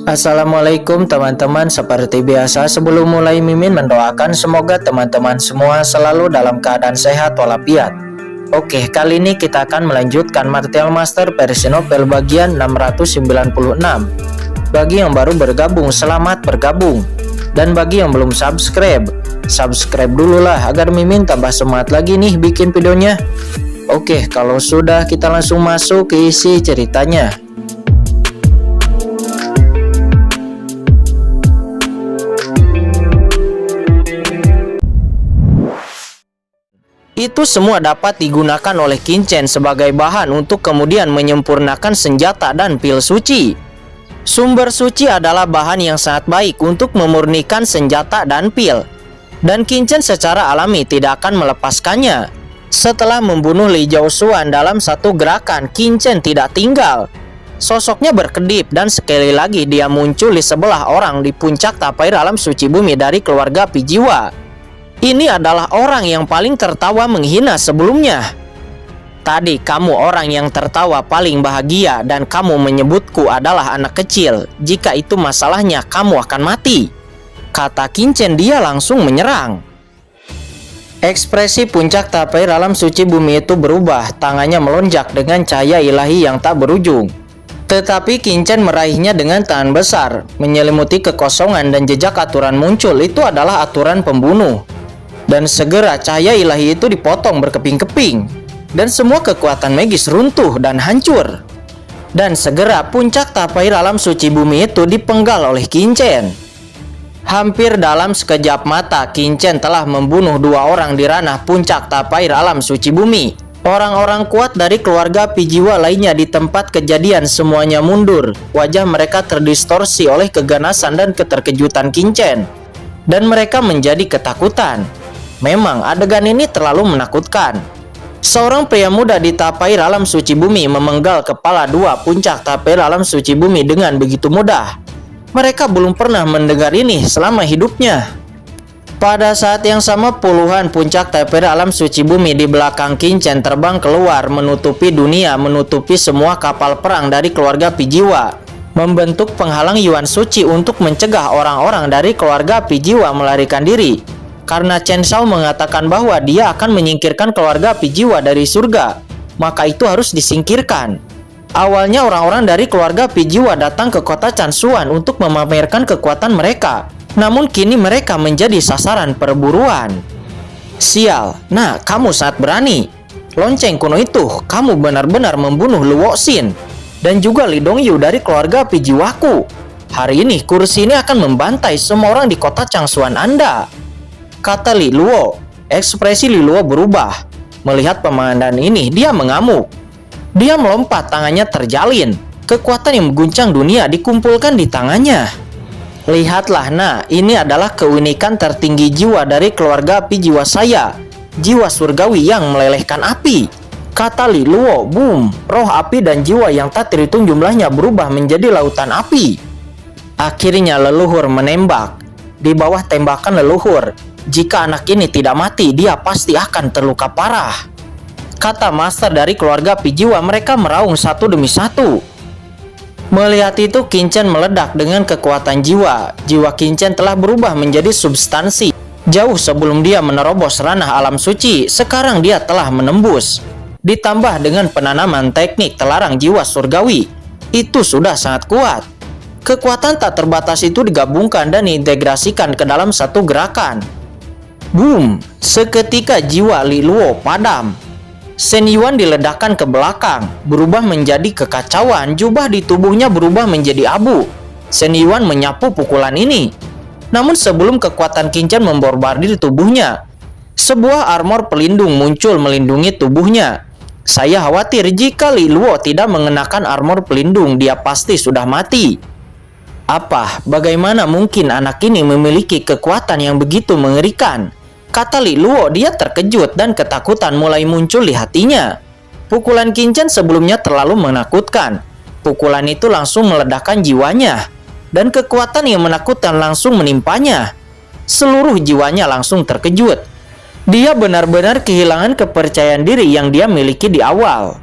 Assalamualaikum teman-teman, seperti biasa sebelum mulai Mimin mendoakan semoga teman-teman semua selalu dalam keadaan sehat walafiat. Oke, kali ini kita akan melanjutkan Martial Master versi novel bagian 696. Bagi yang baru bergabung, selamat bergabung. Dan bagi yang belum subscribe dulu lah agar Mimin tambah semangat lagi nih bikin videonya. Oke, kalau sudah kita langsung masuk ke isi ceritanya. Itu semua dapat digunakan oleh Qin Chen sebagai bahan untuk kemudian menyempurnakan senjata dan pil suci. Sumber suci adalah bahan yang sangat baik untuk memurnikan senjata dan pil. Dan Qin Chen secara alami tidak akan melepaskannya. Setelah membunuh Li Jiaoshuan dalam satu gerakan, Qin Chen tidak tinggal. Sosoknya berkedip dan sekali lagi dia muncul di sebelah orang di puncak tapai alam suci bumi dari keluarga Pijiwa. Ini adalah orang yang paling tertawa menghina sebelumnya. Tadi kamu orang yang tertawa paling bahagia dan kamu menyebutku adalah anak kecil. Jika itu masalahnya, kamu akan mati, kata Qin Chen. Dia langsung menyerang. Ekspresi puncak tapai alam suci bumi itu berubah. Tangannya melonjak dengan cahaya ilahi yang tak berujung. Tetapi Qin Chen meraihnya dengan tangan besar. Menyelimuti kekosongan dan jejak aturan muncul. Itu adalah aturan pembunuh. Dan segera cahaya ilahi itu dipotong berkeping-keping. Dan semua kekuatan magis runtuh dan hancur. Dan segera puncak tapai alam suci bumi itu dipenggal oleh Qin Chen. Hampir dalam sekejap mata, Qin Chen telah membunuh dua orang di ranah puncak tapai alam suci bumi. Orang-orang kuat dari keluarga Pijiwa lainnya di tempat kejadian semuanya mundur. Wajah mereka terdistorsi oleh keganasan dan keterkejutan Qin Chen. Dan mereka menjadi ketakutan. Memang adegan ini terlalu menakutkan. Seorang pria muda di tapai alam suci bumi memenggal kepala dua puncak tapai alam suci bumi dengan begitu mudah. Mereka belum pernah mendengar ini selama hidupnya. Pada saat yang sama, puluhan puncak tapai alam suci bumi di belakang Qin Chen terbang keluar menutupi dunia, menutupi semua kapal perang dari keluarga Pijiwa, membentuk penghalang Yuan Suci untuk mencegah orang-orang dari keluarga Pijiwa melarikan diri. Karena Chen Shao mengatakan bahwa dia akan menyingkirkan keluarga Pijiwa dari surga, maka itu harus disingkirkan. Awalnya orang-orang dari keluarga Pijiwa datang ke kota Chanshuan untuk memamerkan kekuatan mereka. Namun kini mereka menjadi sasaran perburuan. Sial, nah kamu sangat berani. Lonceng kuno itu, kamu benar-benar membunuh Lu Woxin dan juga Li Dongyu dari keluarga Pijiwaku. Hari ini kursi ini akan membantai semua orang di kota Chanshuan Anda, kata Li Luo. Ekspresi Li Luo berubah. Melihat pemandangan ini, dia mengamuk. Dia melompat, tangannya terjalin. Kekuatan yang mengguncang dunia dikumpulkan di tangannya. Lihatlah, nah, ini adalah keunikan tertinggi jiwa dari keluarga Pijiwa saya. Jiwa surgawi yang melelehkan api, kata Li Luo. Boom, roh api dan jiwa yang tak terhitung jumlahnya berubah menjadi lautan api. Akhirnya leluhur menembak. Di bawah tembakan leluhur, jika anak ini tidak mati, dia pasti akan terluka parah, kata master dari keluarga Pijiwa. Mereka meraung satu demi satu. Melihat itu, Qin Chen meledak dengan kekuatan jiwa. Jiwa Qin Chen telah berubah menjadi substansi. Jauh sebelum dia menerobos ranah alam suci, sekarang dia telah menembus. Ditambah dengan penanaman teknik telarang jiwa surgawi, itu sudah sangat kuat. Kekuatan tak terbatas itu digabungkan dan diintegrasikan ke dalam satu gerakan. Boom! Seketika jiwa Li Luo padam. Shen Yuan diledakkan ke belakang, berubah menjadi kekacauan. Jubah di tubuhnya berubah menjadi abu. Shen Yuan menyapu pukulan ini. Namun sebelum kekuatan Qin Chen memborbardir tubuhnya, sebuah armor pelindung muncul melindungi tubuhnya. Saya khawatir jika Li Luo tidak mengenakan armor pelindung, dia pasti sudah mati. Apa? Bagaimana mungkin anak ini memiliki kekuatan yang begitu mengerikan? Kata Li Luo. Dia terkejut dan ketakutan mulai muncul di hatinya. Pukulan Qin Chen sebelumnya terlalu menakutkan. Pukulan itu langsung meledakkan jiwanya. Dan kekuatan yang menakutkan langsung menimpanya. Seluruh jiwanya langsung terkejut. Dia benar-benar kehilangan kepercayaan diri yang dia miliki di awal.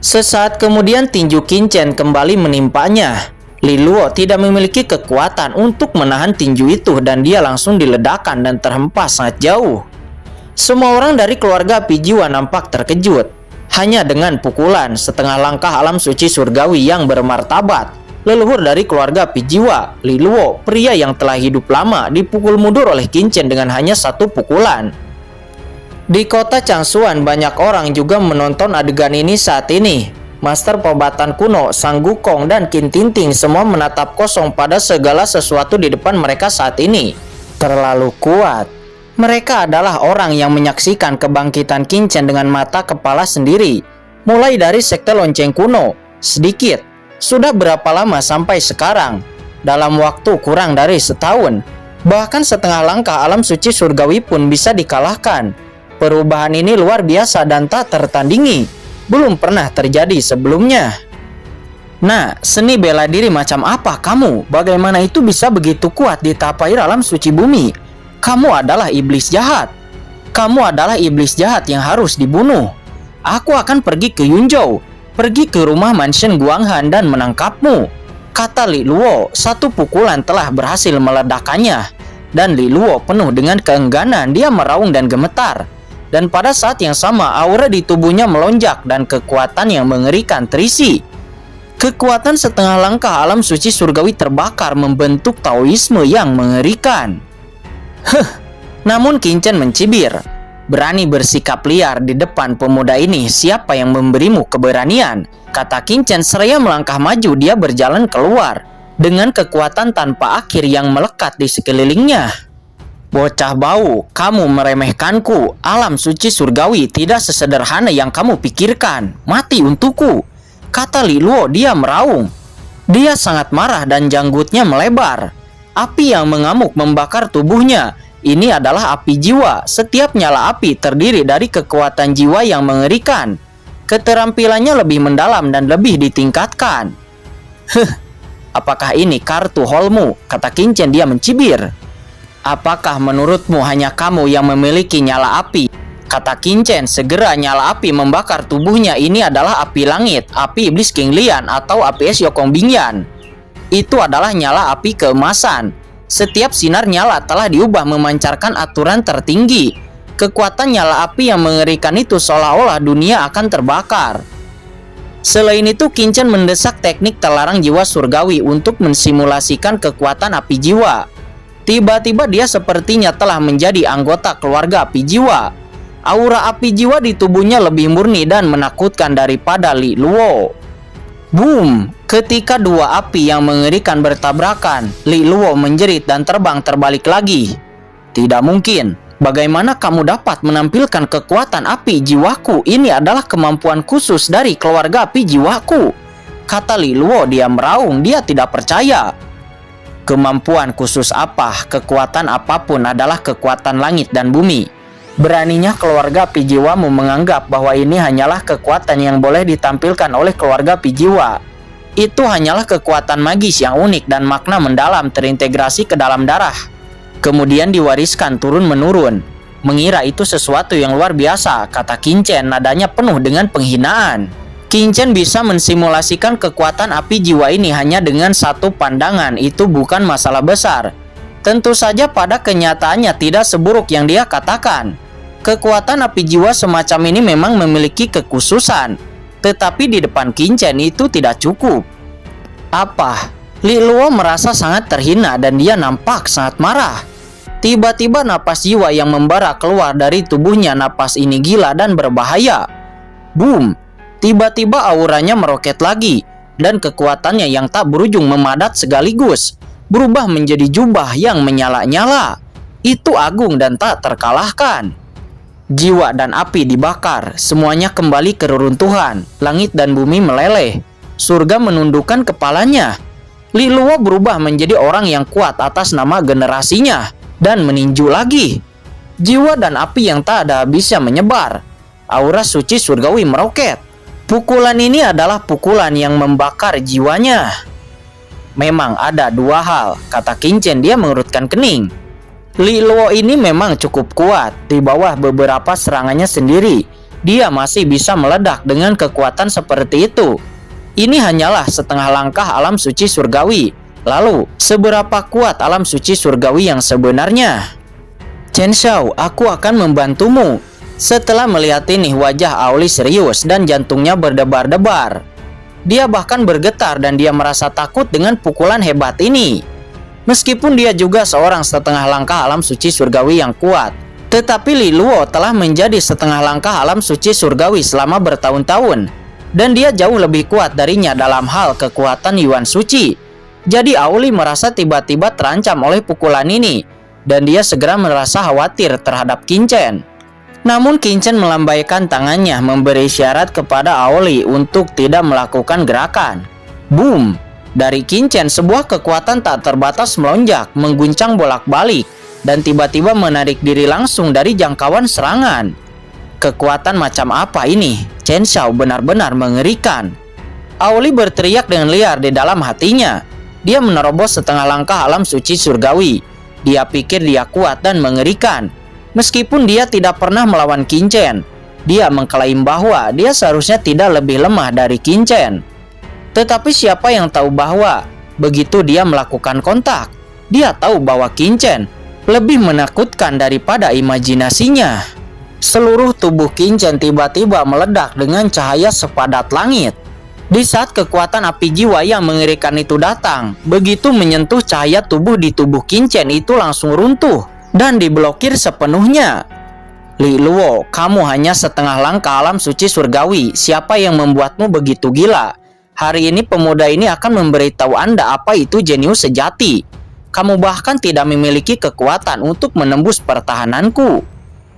Sesaat kemudian tinju Qin Chen kembali menimpanya. Li Luo tidak memiliki kekuatan untuk menahan tinju itu dan dia langsung diledakkan dan terhempas sangat jauh. Semua orang dari keluarga api jiwa nampak terkejut. Hanya dengan pukulan setengah langkah alam suci surgawi yang bermartabat, leluhur dari keluarga api jiwa, Li Luo, pria yang telah hidup lama, dipukul mundur oleh Qin Chen dengan hanya satu pukulan. Di kota Changsuan banyak orang juga menonton adegan ini saat ini. Master pengobatan kuno, Sang Gukong dan Qin Tinting semua menatap kosong pada segala sesuatu di depan mereka saat ini. Terlalu kuat. Mereka adalah orang yang menyaksikan kebangkitan Qin Chen dengan mata kepala sendiri. Mulai dari sekte lonceng kuno, sedikit. Sudah berapa lama sampai sekarang? Dalam waktu kurang dari setahun. Bahkan setengah langkah alam suci surgawi pun bisa dikalahkan. Perubahan ini luar biasa dan tak tertandingi. Belum pernah terjadi sebelumnya. Nah, seni bela diri macam apa kamu? Bagaimana itu bisa begitu kuat di tahap akhir alam suci bumi? Kamu adalah iblis jahat. Kamu adalah iblis jahat yang harus dibunuh. Aku akan pergi ke Yunzhou, pergi ke rumah mansion Guanghan dan menangkapmu, kata Li Luo. Satu pukulan telah berhasil meledakkannya. Dan Li Luo penuh dengan keengganan, dia meraung dan gemetar. Dan pada saat yang sama, aura di tubuhnya melonjak dan kekuatan yang mengerikan terisi. Kekuatan setengah langkah alam suci surgawi terbakar membentuk Taoisme yang mengerikan. Namun Qin Chen mencibir. Berani bersikap liar di depan pemuda ini, siapa yang memberimu keberanian? Kata Qin Chen seraya melangkah maju, dia berjalan keluar. Dengan kekuatan tanpa akhir yang melekat di sekelilingnya. Bocah bau, kamu meremehkanku. Alam suci surgawi tidak sesederhana yang kamu pikirkan. Mati untukku, kata Li Luo. Dia meraung. Dia sangat marah dan janggutnya melebar. Api yang mengamuk membakar tubuhnya. Ini adalah api jiwa. Setiap nyala api terdiri dari kekuatan jiwa yang mengerikan. Keterampilannya lebih mendalam dan lebih ditingkatkan. Apakah ini kartu Holmu? Kata Qin Chen, dia mencibir. Apakah menurutmu hanya kamu yang memiliki nyala api? Kata Qin Chen. Segera nyala api membakar tubuhnya. Ini adalah api langit, api iblis King Lian atau api es Yokong Bingyan. Itu adalah nyala api keemasan. Setiap sinar nyala telah diubah memancarkan aturan tertinggi. Kekuatan nyala api yang mengerikan itu seolah-olah dunia akan terbakar. Selain itu, Qin Chen mendesak teknik terlarang jiwa surgawi untuk mensimulasikan kekuatan api jiwa. Tiba-tiba dia sepertinya telah menjadi anggota keluarga api jiwa. Aura api jiwa di tubuhnya lebih murni dan menakutkan daripada Li Luo. Boom! Ketika dua api yang mengerikan bertabrakan, Li Luo menjerit dan terbang terbalik lagi. Tidak mungkin. Bagaimana kamu dapat menampilkan kekuatan api jiwaku? Ini adalah kemampuan khusus dari keluarga api jiwaku, kata Li Luo. Dia meraung, dia tidak percaya. Kemampuan khusus apa? Kekuatan apapun adalah kekuatan langit dan bumi. Beraninya keluarga api jiwamu menganggap bahwa ini hanyalah kekuatan yang boleh ditampilkan oleh keluarga api jiwa. Itu hanyalah kekuatan magis yang unik dan makna mendalam terintegrasi ke dalam darah. Kemudian diwariskan turun-menurun. Mengira itu sesuatu yang luar biasa, kata Qin Chen, nadanya penuh dengan penghinaan. Qin Chen bisa mensimulasikan kekuatan api jiwa ini hanya dengan satu pandangan. Itu bukan masalah besar. Tentu saja pada kenyataannya tidak seburuk yang dia katakan. Kekuatan api jiwa semacam ini memang memiliki kekhususan. Tetapi di depan Qin Chen itu tidak cukup. Apa? Li Luo merasa sangat terhina dan dia nampak sangat marah. Tiba-tiba napas jiwa yang membara keluar dari tubuhnya. Napas ini gila dan berbahaya. Boom! Tiba-tiba auranya meroket lagi, dan kekuatannya yang tak berujung memadat sekaligus, berubah menjadi jubah yang menyala-nyala. Itu agung dan tak terkalahkan. Jiwa dan api dibakar, semuanya kembali ke reruntuhan. Langit dan bumi meleleh, surga menundukkan kepalanya. Li Luo berubah menjadi orang yang kuat atas nama generasinya, dan meninju lagi. Jiwa dan api yang tak ada habisnya menyebar. Aura suci surgawi meroket. Pukulan ini adalah pukulan yang membakar jiwanya. Memang ada dua hal, kata Qin Chen, dia mengerutkan kening. Li Luo ini memang cukup kuat. Di bawah beberapa serangannya sendiri, dia masih bisa meledak dengan kekuatan seperti itu. Ini hanyalah setengah langkah alam suci surgawi. Lalu, seberapa kuat alam suci surgawi yang sebenarnya? Chen Xiao, aku akan membantumu. Setelah melihat ini, wajah Aoli serius dan jantungnya berdebar-debar. Dia bahkan bergetar dan dia merasa takut dengan pukulan hebat ini. Meskipun dia juga seorang setengah langkah alam suci surgawi yang kuat, tetapi Li Luo telah menjadi setengah langkah alam suci surgawi selama bertahun-tahun, dan dia jauh lebih kuat darinya dalam hal kekuatan Yuan Suci. Jadi Aoli merasa tiba-tiba terancam oleh pukulan ini, dan dia segera merasa khawatir terhadap Qin Chen. Namun Qin Chen melambaikan tangannya memberi isyarat kepada Aoli untuk tidak melakukan gerakan. Boom! Dari Qin Chen sebuah kekuatan tak terbatas melonjak, mengguncang bolak-balik, dan tiba-tiba menarik diri langsung dari jangkauan serangan. Kekuatan macam apa ini? Chen Xiao benar-benar mengerikan. Aoli berteriak dengan liar di dalam hatinya. Dia menerobos setengah langkah alam suci surgawi. Dia pikir dia kuat dan mengerikan. Meskipun dia tidak pernah melawan Qin Chen, dia mengklaim bahwa dia seharusnya tidak lebih lemah dari Qin Chen. Tetapi siapa yang tahu bahwa begitu dia melakukan kontak, dia tahu bahwa Qin Chen lebih menakutkan daripada imajinasinya. Seluruh tubuh Qin Chen tiba-tiba meledak dengan cahaya sepadat langit. Di saat kekuatan api jiwa yang mengerikan itu datang, begitu menyentuh cahaya tubuh di tubuh Qin Chen itu langsung runtuh dan diblokir sepenuhnya. Li Luo, kamu hanya setengah langkah alam suci surgawi. Siapa yang membuatmu begitu gila? Hari ini pemuda ini akan memberitahu Anda apa itu jenius sejati. Kamu bahkan tidak memiliki kekuatan untuk menembus pertahananku,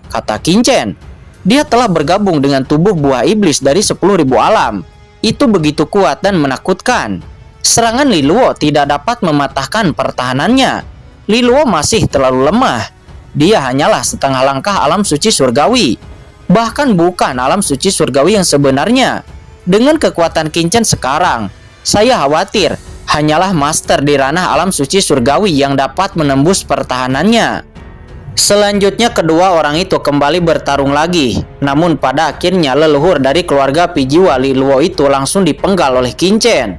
kata Qin Chen. Dia telah bergabung dengan tubuh buah iblis dari 10.000 alam. Itu begitu kuat dan menakutkan. Serangan Li Luo tidak dapat mematahkan pertahanannya. Li Luo masih terlalu lemah. Dia hanyalah setengah langkah alam suci surgawi. Bahkan bukan alam suci surgawi yang sebenarnya. Dengan kekuatan Qin Chen sekarang, saya khawatir hanyalah master di ranah alam suci surgawi yang dapat menembus pertahanannya. Selanjutnya kedua orang itu kembali bertarung lagi. Namun pada akhirnya leluhur dari keluarga api jiwa Li Luo itu langsung dipenggal oleh Qin Chen.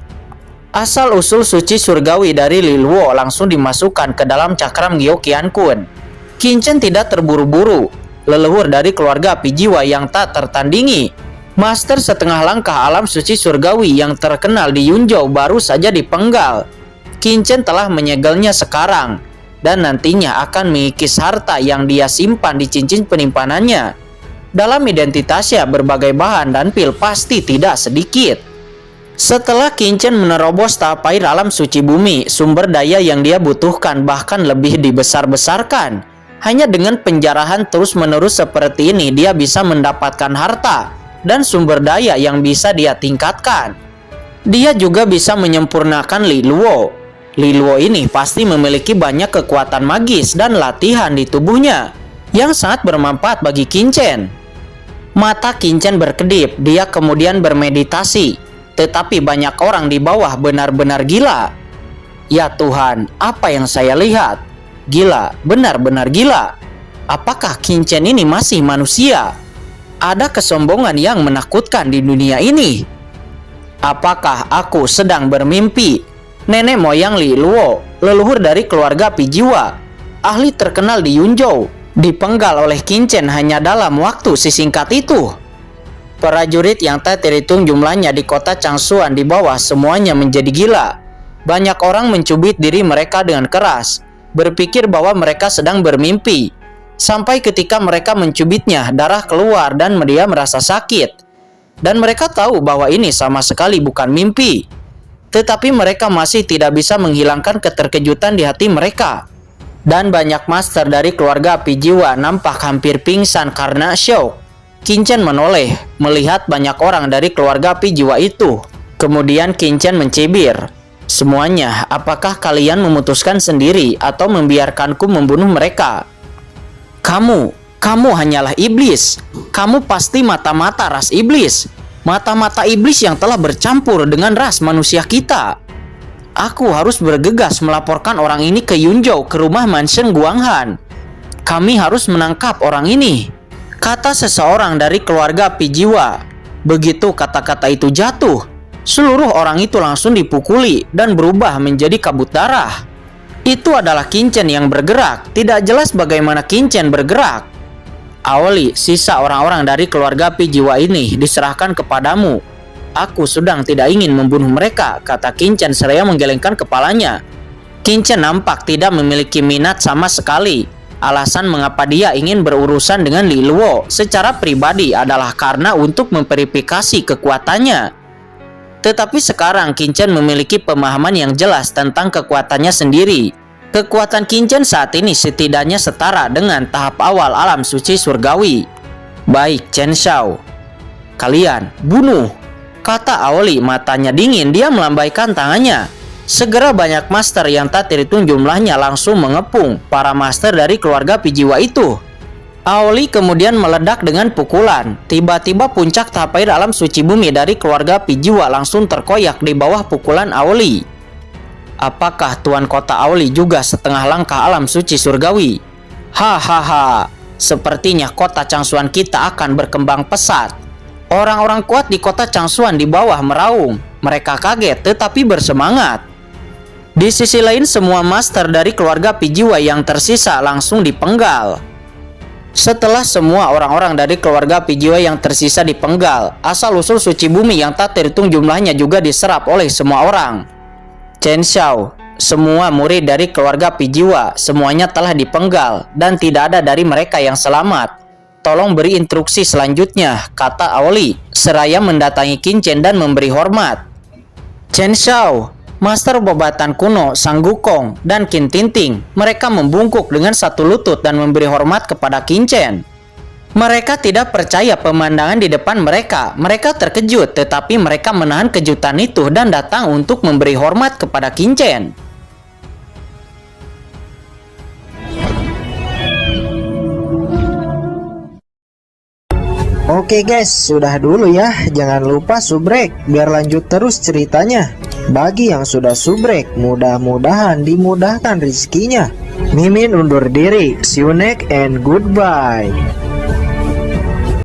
Asal-usul suci surgawi dari Li Luo langsung dimasukkan ke dalam cakram Gyo Qian Kun. Qin Chen tidak terburu-buru. Leluhur dari keluarga api jiwa yang tak tertandingi, master setengah langkah alam suci surgawi yang terkenal di Yunzhou baru saja dipenggal. Qin Chen telah menyegelnya sekarang, dan nantinya akan mengikis harta yang dia simpan di cincin penimpanannya. Dalam identitasnya berbagai bahan dan pil pasti tidak sedikit. Setelah Qin Chen menerobos tahap air alam suci bumi, sumber daya yang dia butuhkan bahkan lebih dibesar-besarkan. Hanya dengan penjarahan terus-menerus seperti ini dia bisa mendapatkan harta dan sumber daya yang bisa dia tingkatkan. Dia juga bisa menyempurnakan Li Luo. Li Luo ini pasti memiliki banyak kekuatan magis dan latihan di tubuhnya yang sangat bermanfaat bagi Qin Chen. Mata Qin Chen berkedip, dia kemudian bermeditasi. Tetapi banyak orang di bawah benar-benar gila. Ya Tuhan, apa yang saya lihat? Gila, benar-benar gila. Apakah Qin Chen ini masih manusia? Ada kesombongan yang menakutkan di dunia ini. Apakah aku sedang bermimpi? Nenek moyang Li Luo, leluhur dari keluarga api jiwa, ahli terkenal di Yunzhou, dipenggal oleh Qin Chen hanya dalam waktu sesingkat itu. Prajurit yang tak terhitung jumlahnya di kota Changshuan di bawah semuanya menjadi gila. Banyak orang mencubit diri mereka dengan keras, berpikir bahwa mereka sedang bermimpi. Sampai ketika mereka mencubitnya, darah keluar dan dia merasa sakit. Dan mereka tahu bahwa ini sama sekali bukan mimpi. Tetapi mereka masih tidak bisa menghilangkan keterkejutan di hati mereka. Dan banyak master dari keluarga api jiwa nampak hampir pingsan karena syok. Qin Chen menoleh, melihat banyak orang dari keluarga api jiwa itu. Kemudian Qin Chen mencibir. Semuanya, apakah kalian memutuskan sendiri atau membiarkanku membunuh mereka? Kamu hanyalah iblis. Kamu pasti mata-mata ras iblis. Mata-mata iblis yang telah bercampur dengan ras manusia kita. Aku harus bergegas melaporkan orang ini ke Yunzhou, ke rumah mansion Guanghan. Kami harus menangkap orang ini, kata seseorang dari keluarga api jiwa. Begitu kata-kata itu jatuh, Seluruh orang itu langsung dipukuli dan berubah menjadi kabut darah. Itu adalah Qin-Chen yang bergerak. Tidak jelas bagaimana Qin-Chen bergerak. Aoli, sisa orang-orang dari keluarga Pi jiwa ini diserahkan kepadamu. Aku sedang tidak ingin membunuh mereka, kata Qin-Chen seraya menggelengkan kepalanya. Qin-Chen nampak tidak memiliki minat sama sekali. Alasan mengapa dia ingin berurusan dengan Li Luo secara pribadi adalah karena untuk memverifikasi kekuatannya. Tetapi sekarang Qin-Chen memiliki pemahaman yang jelas tentang kekuatannya sendiri. Kekuatan Qin-Chen saat ini setidaknya setara dengan tahap awal alam suci surgawi. Baik, Chen Xiao. Kalian, bunuh, kata Aoli, matanya dingin. Dia melambaikan tangannya. Segera banyak master yang tak terhitung jumlahnya langsung mengepung para master dari keluarga Pi jiwa itu. Aoli kemudian meledak dengan pukulan. Tiba-tiba puncak tahap air alam suci bumi dari keluarga Pi jiwa langsung terkoyak di bawah pukulan Aoli. Apakah Tuan Kota Aoli juga setengah langkah alam suci surgawi? Hahaha, sepertinya kota Changsuan kita akan berkembang pesat. Orang-orang kuat di kota Changsuan di bawah meraung. Mereka kaget tetapi bersemangat. Di sisi lain, semua master dari keluarga Pi jiwa yang tersisa langsung dipenggal. Setelah semua orang-orang dari keluarga Pi jiwa yang tersisa dipenggal, asal-usul suci bumi yang tak terhitung jumlahnya juga diserap oleh semua orang. Chen Xiao, semua murid dari keluarga Pi jiwa semuanya telah dipenggal dan tidak ada dari mereka yang selamat. Tolong beri instruksi selanjutnya, kata Aoli, seraya mendatangi Qin-Chen dan memberi hormat. Chen Xiao, Master Obatan Kuno, Sang Gukong, dan Qin Tinting, mereka membungkuk dengan satu lutut dan memberi hormat kepada Qin-Chen. Mereka tidak percaya pemandangan di depan mereka. Mereka terkejut, tetapi mereka menahan kejutan itu dan datang untuk memberi hormat kepada Qin-Chen. Oke guys, sudah dulu ya. Jangan lupa subrek biar lanjut terus ceritanya. Bagi yang sudah subrek, mudah-mudahan dimudahkan rezekinya. Mimin undur diri. See you next and goodbye.